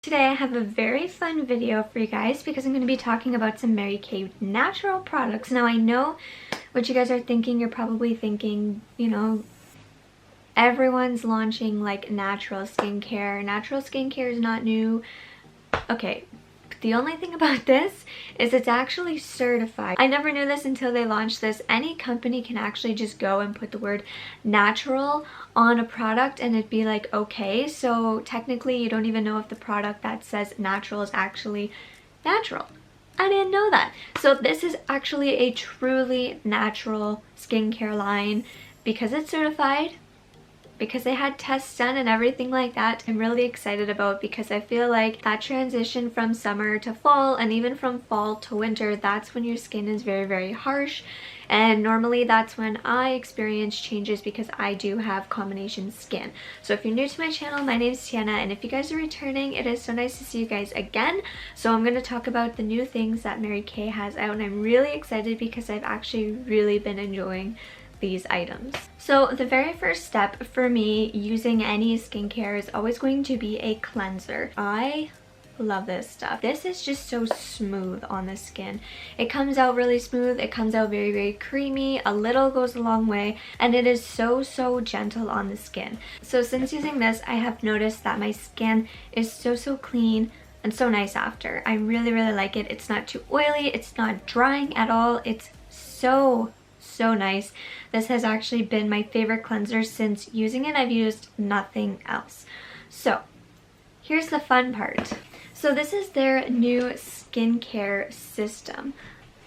Today I have a very fun video for you guys because I'm going to be talking about some Mary Kay natural products. Now I know what you guys are thinking. You're probably thinking, everyone's launching like natural skincare. Natural skincare is not new. Okay, the only thing about this is it's actually certified. I never knew this until they launched this. Any company can actually just go and put the word natural on a product and it'd be like okay. So technically you don't even know if the product that says natural is actually natural. I didn't know that. So this is actually a truly natural skincare line because it's certified, because they had tests done and everything like that. I'm really excited about because I feel like that transition from summer to fall and even from fall to winter, that's when your skin is very, very harsh. And normally that's when I experience changes because I do have combination skin. So if you're new to my channel, my name is Tianna, and if you guys are returning, it is so nice to see you guys again. So I'm going to talk about the new things that Mary Kay has out, and I'm really excited because I've actually really been enjoying these items. So the very first step for me using any skincare is always going to be a cleanser. I love this stuff. This is just so smooth on the skin. It comes out really smooth. It comes out very, very creamy. A little goes a long way, and it is so gentle on the skin. So since using this, I have noticed that my skin is so clean and so nice after. I really like it. It's not too oily. It's not drying at all. It's so nice. This has actually been my favorite cleanser since using it. I've used nothing else. So here's the fun part. So this is their new skincare system.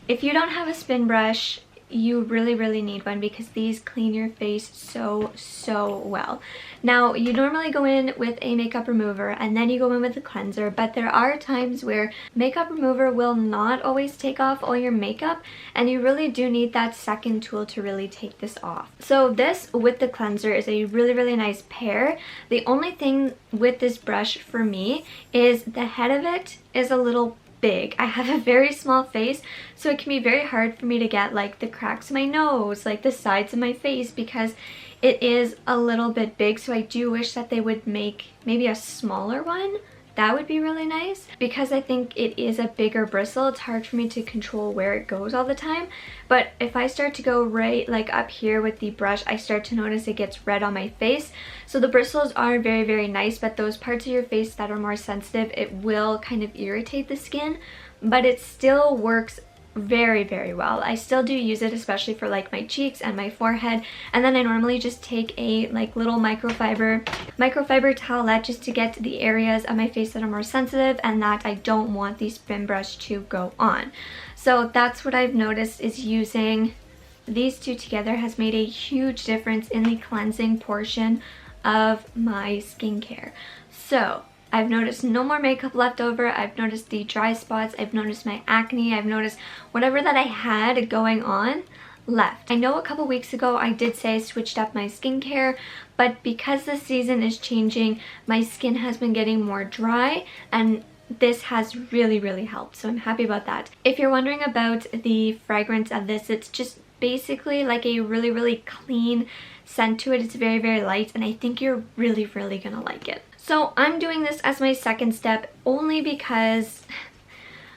If you don't have a spin brush, you really need one because these clean your face so well. Now you normally go in with a makeup remover and then you go in with a cleanser, but there are times where makeup remover will not always take off all your makeup and you really do need that second tool to really take this off. So this with the cleanser is a really nice pair. The only thing with this brush for me is the head of it is a little big. I have a very small face, so it can be very hard for me to get like the cracks in my nose, like the sides of my face, because it is a little bit big. So I do wish that they would make maybe a smaller one. That would be really nice because I think it is a bigger bristle. It's hard for me to control where it goes all the time. But if I start to go right like up here with the brush, I start to notice it gets red on my face. So the bristles are very nice, but those parts of your face that are more sensitive, it will kind of irritate the skin, but it still works very well. I still do use it, especially for like my cheeks and my forehead, and then I normally just take a like little microfiber towelette just to get to the areas of my face that are more sensitive and that I don't want the spin brush to go on. So that's what I've noticed is using these two together has made a huge difference in the cleansing portion of my skincare. So I've noticed no more makeup left over. I've noticed the dry spots. I've noticed my acne. I've noticed whatever that I had going on left. I know a couple weeks ago I did say I switched up my skincare, but because the season is changing, my skin has been getting more dry, and this has really helped. So I'm happy about that. If you're wondering about the fragrance of this, it's just basically like a really clean scent to it. It's very light, and I think you're really gonna like it. So I'm doing this as my second step only because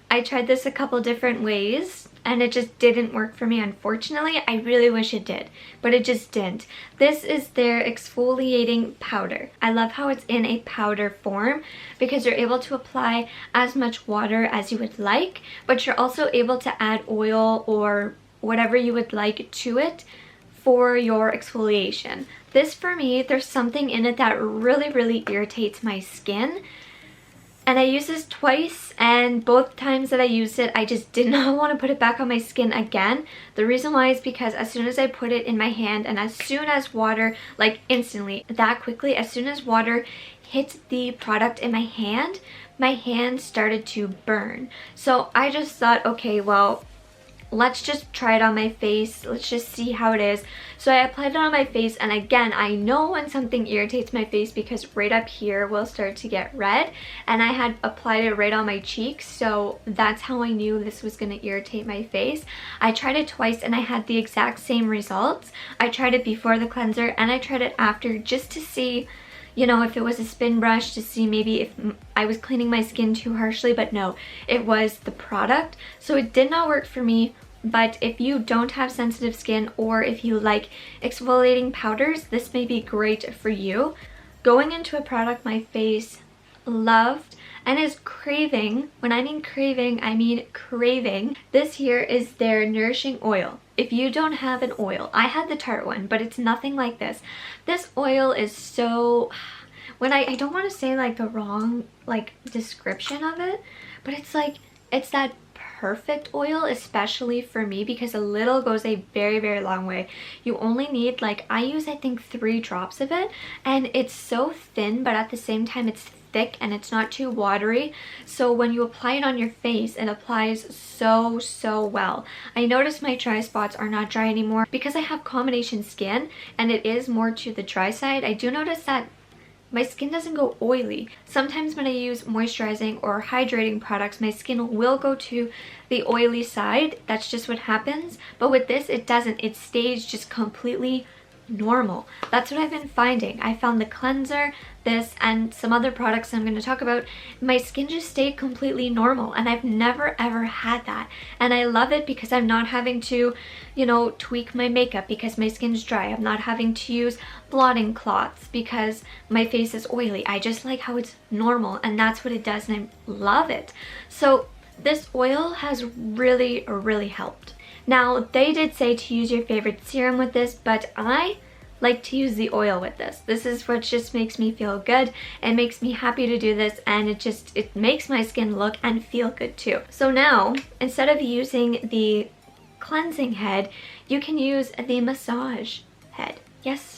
I tried this a couple different ways and it just didn't work for me, unfortunately. I really wish it did, but it just didn't. This is their exfoliating powder. I love how it's in a powder form because you're able to apply as much water as you would like, but you're also able to add oil or whatever you would like to it for your exfoliation. This for me, there's something in it that really irritates my skin, and I used this twice, and both times that I used it I just did not want to put it back on my skin again. The reason why is because as soon as I put it in my hand and as soon as water, like instantly, that quickly, as soon as water hit the product in my hand started to burn. So I just thought, okay, well, let's just try it on my face. Let's just see how it is. So I applied it on my face, and again, I know when something irritates my face because right up here will start to get red, and I had applied it right on my cheeks, so that's how I knew this was going to irritate my face. I tried it twice and I had the exact same results. I tried it before the cleanser and I tried it after just to see, you know, if it was a spin brush to see maybe if I was cleaning my skin too harshly, but no, it was the product. So it did not work for me. But if you don't have sensitive skin, or if you like exfoliating powders, this may be great for you. Going into a product my face loved and is craving, when I mean craving, I mean craving, this here is their Nourishing oil. If you don't have an oil, I had the Tarte one, but it's nothing like this. This oil is so, when I don't want to say like the wrong like description of it, but it's like, it's that perfect oil, especially for me, because a little goes a very, very long way. You only need, like, I use I think 3 drops of it, and it's so thin, but at the same time it's thick and it's not too watery. So when you apply it on your face, it applies so well. I notice my dry spots are not dry anymore because I have combination skin and it is more to the dry side. I do notice that my skin doesn't go oily. Sometimes when I use moisturizing or hydrating products, my skin will go to the oily side. That's just what happens. But with this, it doesn't. It stays just completely normal. That's what I've been finding. I found the cleanser, this, and some other products I'm going to talk about. My skin just stayed completely normal, and I've never ever had that. And I love it because I'm not having to, you know, tweak my makeup because my skin's dry. I'm not having to use blotting cloths because my face is oily. I just like how it's normal, and that's what it does, and I love it. So this oil has really helped. Now, they did say to use your favorite serum with this, but I like to use the oil with this. This is what just makes me feel good. It makes me happy to do this, and it makes my skin look and feel good too. So now, instead of using the cleansing head, you can use the massage head. Yes,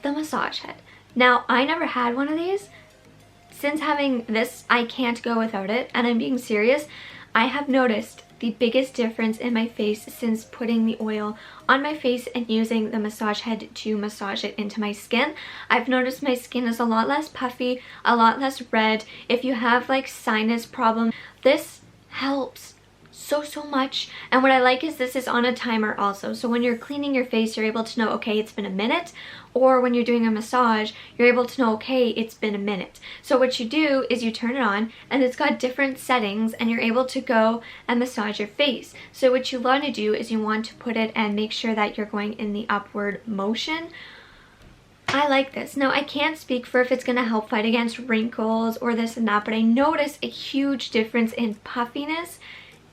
the massage head. Now, I never had one of these. Since having this, I can't go without it, and I'm being serious. I have noticed the biggest difference in my face since putting the oil on my face and using the massage head to massage it into my skin. I've noticed my skin is a lot less puffy, a lot less red. If you have like sinus problem, this helps so much. And what I like is this is on a timer also. So when you're cleaning your face, you're able to know, okay, it's been a minute. Or when you're doing a massage, you're able to know, okay, it's been a minute. So what you do is you turn it on, and it's got different settings, and you're able to go and massage your face. So what you want to do is you want to put it and make sure that you're going in the upward motion. I like this. Now, I can't speak for if it's going to help fight against wrinkles or this and that, but I notice a huge difference in puffiness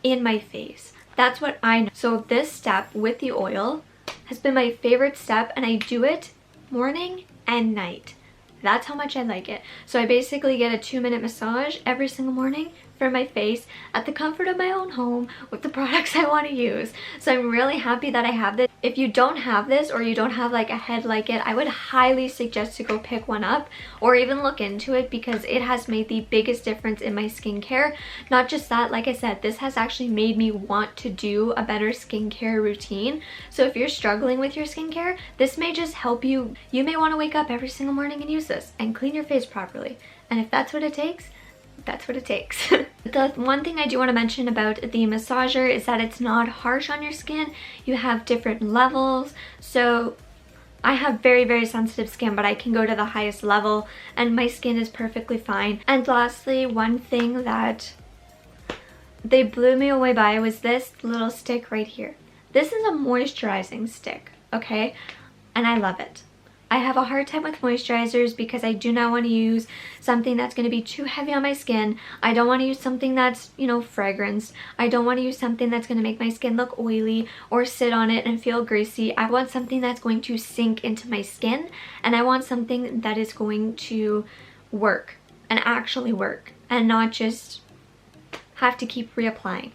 in my face. That's what I know. So this step with the oil has been my favorite step, and I do it morning and night. That's how much I like it. So I basically get a 2-minute massage every single morning for my face at the comfort of my own home with the products I want to use. So I'm really happy that I have this. If you don't have this, or you don't have like a head like it, I would highly suggest to go pick one up or even look into it, because it has made the biggest difference in my skincare. Not just that, like I said, this has actually made me want to do a better skincare routine. So if you're struggling with your skincare, this may just help you. You may want to wake up every single morning and use this and clean your face properly. And if that's what it takes, that's what it takes. The one thing I do want to mention about the massager is that it's not harsh on your skin. You have different levels. So I have very sensitive skin, but I can go to the highest level and my skin is perfectly fine. And lastly, one thing that they blew me away by was this little stick right here. This is a moisturizing stick, okay? And I love it. I have a hard time with moisturizers because I do not want to use something that's going to be too heavy on my skin. I don't want to use something that's, you know, fragranced. I don't want to use something that's going to make my skin look oily or sit on it and feel greasy. I want something that's going to sink into my skin, and I want something that is going to work and actually work and not just have to keep reapplying.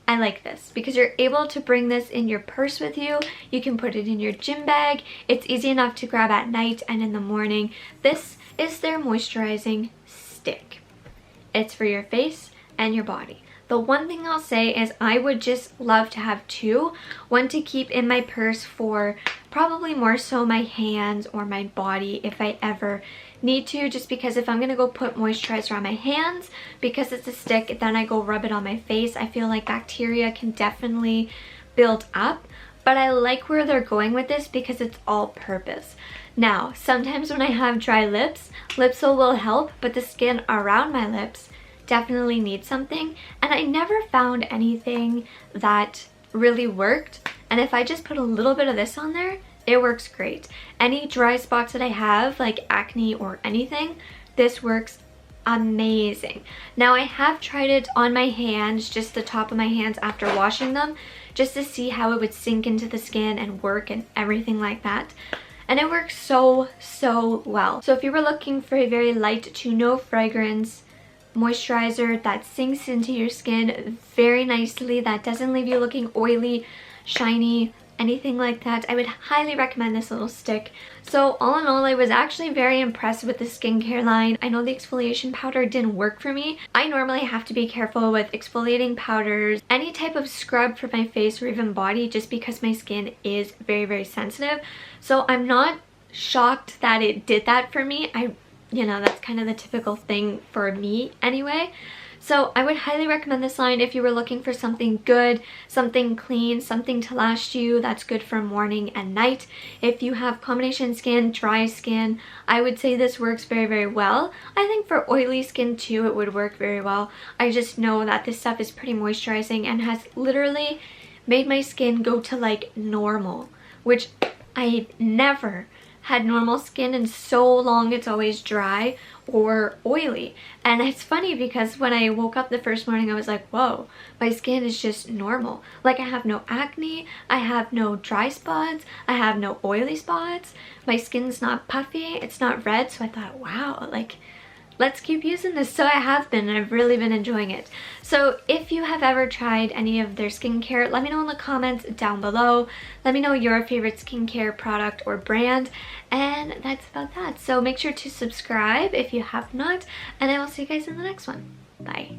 I like this because you're able to bring this in your purse with you. You can put it in your gym bag. It's easy enough to grab at night and in the morning. This is their moisturizing stick. It's for your face and your body. The one thing I'll say is I would just love to have two. One to keep in my purse for probably more so my hands or my body if I ever need to, just because if I'm gonna go put moisturizer on my hands, because it's a stick, then I go rub it on my face, I feel like bacteria can definitely build up. But I like where they're going with this because it's all purpose. Now, sometimes when I have dry lips, Lip Oil will help, but the skin around my lips definitely needs something, and I never found anything that really worked. And if I just put a little bit of this on there, it works great. Any dry spots that I have, like acne or anything, this works amazing. Now I have tried it on my hands, just the top of my hands after washing them, just to see how it would sink into the skin and work and everything like that. And it works so well. So if you were looking for a very light to no fragrance moisturizer that sinks into your skin very nicely, that doesn't leave you looking oily, shiny, anything like that, I would highly recommend this little stick. So all in all, I was actually very impressed with the skincare line. I know the exfoliation powder didn't work for me. I normally have to be careful with exfoliating powders, any type of scrub for my face or even body, just because my skin is very sensitive. So I'm not shocked that it did that for me. You know, that's kind of the typical thing for me anyway. So I would highly recommend this line if you were looking for something good, something clean, something to last you, that's good for morning and night. If you have combination skin, dry skin, I would say this works very well. I think for oily skin too, it would work very well. I just know that this stuff is pretty moisturizing and has literally made my skin go to like normal, which I never had normal skin in so long. It's always dry or oily. And it's funny because when I woke up the first morning, I was like, whoa, my skin is just normal. Like, I have no acne, I have no dry spots, I have no oily spots, my skin's not puffy, it's not red. So I thought, wow, like, let's keep using this. So I have been, and I've really been enjoying it. So if you have ever tried any of their skincare, let me know in the comments down below. Let me know your favorite skincare product or brand. And that's about that. So make sure to subscribe if you have not, and I will see you guys in the next one. Bye.